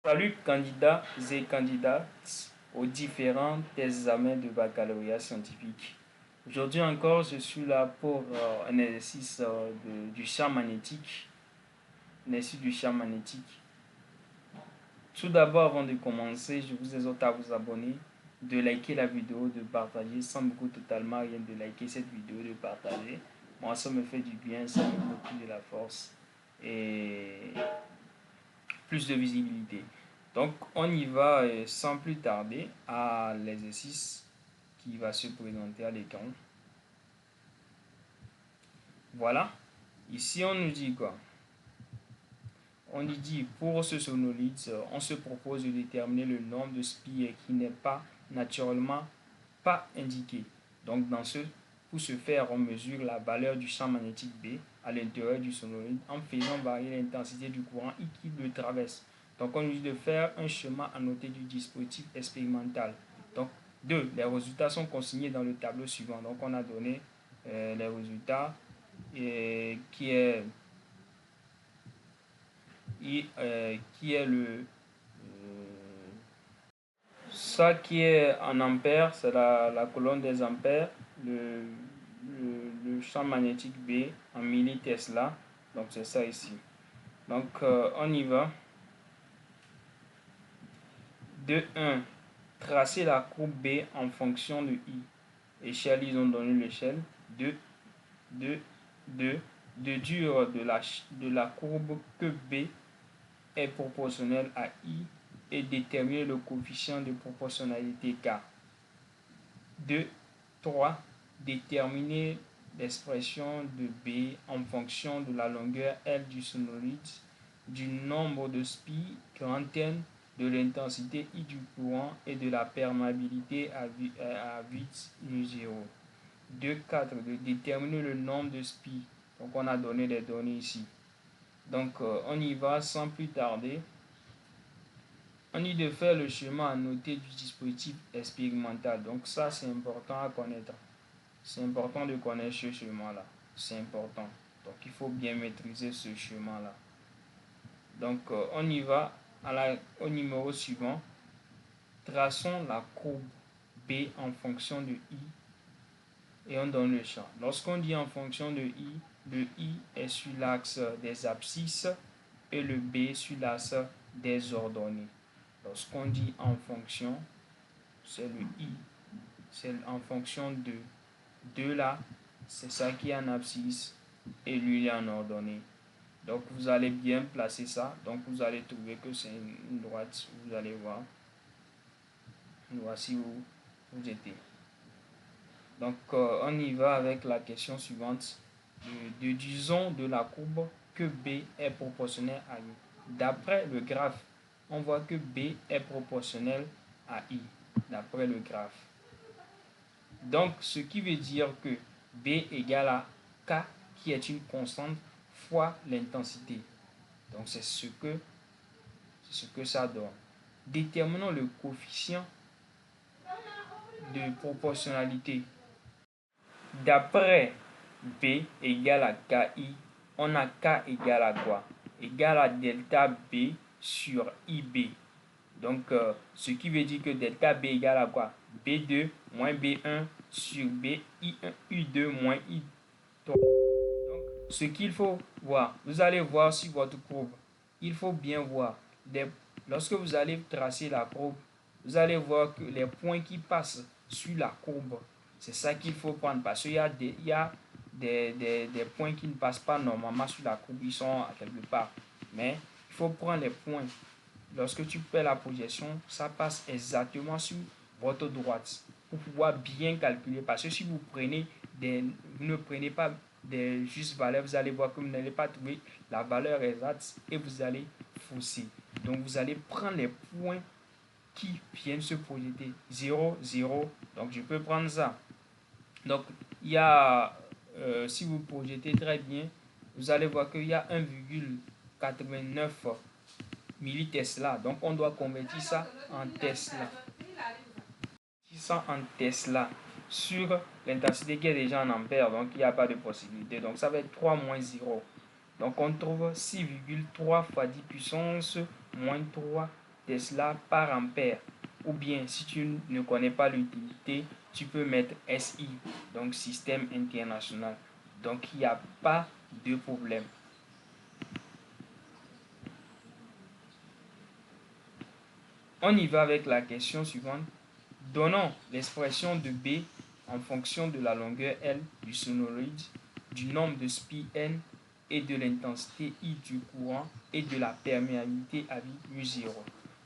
Salut candidats et candidates aux différents examens de baccalauréat scientifique. Aujourd'hui encore, je suis là pour un exercice du champ magnétique. Tout d'abord, avant de commencer, je vous exhorte à vous abonner, de liker la vidéo, de partager, sans me coûter totalement rien de liker cette vidéo, de partager. Moi, ça me fait du bien, ça me donne de la force et plus de visibilité. Donc, on y va sans plus tarder à l'exercice qui va se présenter à l'écran. Voilà. Ici, on nous dit quoi? On nous dit, pour ce sonolide, on se propose de déterminer le nombre de spires qui n'est pas naturellement pas indiqué. Donc, pour ce faire, on mesure la valeur du champ magnétique B à l'intérieur du sonolide en faisant varier l'intensité du courant I qui le traverse. Donc, on nous dit de faire un schéma annoté du dispositif expérimental. Donc, les résultats sont consignés dans le tableau suivant. Donc, on a donné les résultats qui est ça qui est en ampères, c'est la colonne des ampères, le champ magnétique B en millitesla, donc c'est ça ici. Donc on y va. De 1, tracer la courbe B en fonction de I. Échelle, ils ont donné l'échelle. 2, déduire de la courbe que B est proportionnel à I et déterminer le coefficient de proportionnalité K. 2, 3. Déterminer l'expression de B en fonction de la longueur L du sonolide, du nombre de spires grand N, de l'intensité I du courant et de la perméabilité à vide nu 0. 2, 4. De déterminer le nombre de spires. Donc on a donné les données ici. Donc on y va sans plus tarder. On dit de faire le schéma annoté du dispositif expérimental. Donc ça, c'est important à connaître. C'est important de connaître ce schéma-là. C'est important. Donc il faut bien maîtriser ce schéma-là. Donc on y va au numéro suivant. Traçons la courbe B en fonction de I et on donne le champ. Lorsqu'on dit en fonction de I, le I est sur l'axe des abscisses et le B sur l'axe des ordonnées. Lorsqu'on dit en fonction, c'est le I, c'est en fonction de là, c'est ça qui est en abscisse et lui il est en ordonnée. Donc vous allez bien placer ça, donc vous allez trouver que c'est une droite, vous allez voir. Voici où vous êtes. Donc on y va avec la question suivante. Déduisons de la courbe que B est proportionnel à I. D'après le graphe, on voit que B est proportionnel à I, d'après le graphe. Donc, ce qui veut dire que B égale à K, qui est une constante, fois l'intensité. Donc, c'est ce que ça donne. Déterminons le coefficient de proportionnalité. D'après B égale à KI, on a K égale à quoi? Égale à delta B sur IB. Donc, ce qui veut dire que delta B égale à quoi? B2 moins B1 sur BI1, U2 moins I3. Donc, ce qu'il faut voir, vous allez voir sur votre courbe, il faut bien voir, lorsque vous allez tracer la courbe, vous allez voir que les points qui passent sur la courbe, c'est ça qu'il faut prendre parce qu'il y a des points qui ne passent pas normalement sur la courbe, ils sont à quelque part. Mais il faut prendre les points. Lorsque tu fais la projection, ça passe exactement sur votre droite pour pouvoir bien calculer. Parce que si vous ne prenez pas des justes valeurs, vous allez voir que vous n'allez pas trouver la valeur exacte et vous allez fausser. Donc vous allez prendre les points qui viennent se projeter. 0, 0. Donc je peux prendre ça. Donc il y a, si vous projetez très bien, vous allez voir qu'il y a 1,89 millitesla. Donc on doit convertir ça en Tesla. Ça en Tesla sur l'intensité qui est déjà en ampères, donc il n'y a pas de possibilité. Donc ça va être 3 moins 0. Donc on trouve 6,3 fois 10 puissance moins 3 Tesla par ampère. Ou bien, si tu ne connais pas l'utilité, tu peux mettre SI, donc système international. Donc, il n'y a pas de problème. On y va avec la question suivante. Donnons l'expression de B en fonction de la longueur L du sononoïde, du nombre de spi N et de l'intensité I du courant et de la perméabilité à mu0.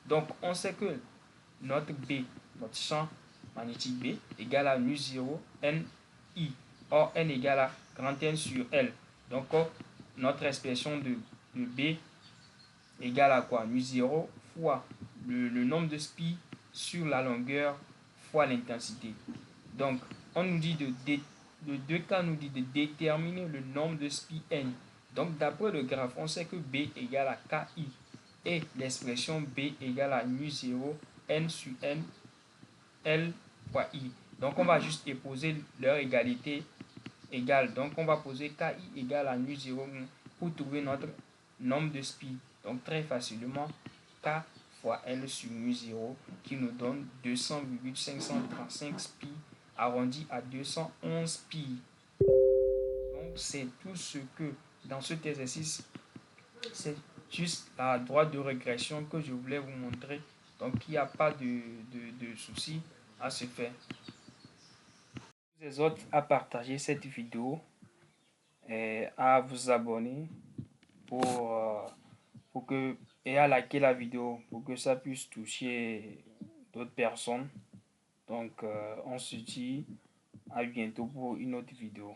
Donc, on sait que notre B, notre champ magnétique B, égale à mu0 NI. Or, N égale à grand N sur L. Donc, notre expression de B égale à quoi? mu0 fois le nombre de spi sur la longueur fois l'intensité. Donc, on nous dit le 2K nous dit de déterminer le nombre de spi N. Donc, d'après le graphe, on sait que B égale à KI. Et l'expression B égale à mu0 N sur N L fois I. Donc, on va juste déposer leur égalité égale. Donc, on va poser KI égale à mu0 pour trouver notre nombre de spi. Donc, très facilement, K fois L sur mu0 qui nous donne 200,535 spi arrondi à 211 pi. Donc, c'est tout ce que dans cet exercice, c'est juste la droite de régression que je voulais vous montrer. Donc, il n'y a pas de souci à se faire. Je vous exhorte à partager cette vidéo et à vous abonner pour que, et à liker la vidéo pour que ça puisse toucher d'autres personnes. Donc, on se dit à bientôt pour une autre vidéo.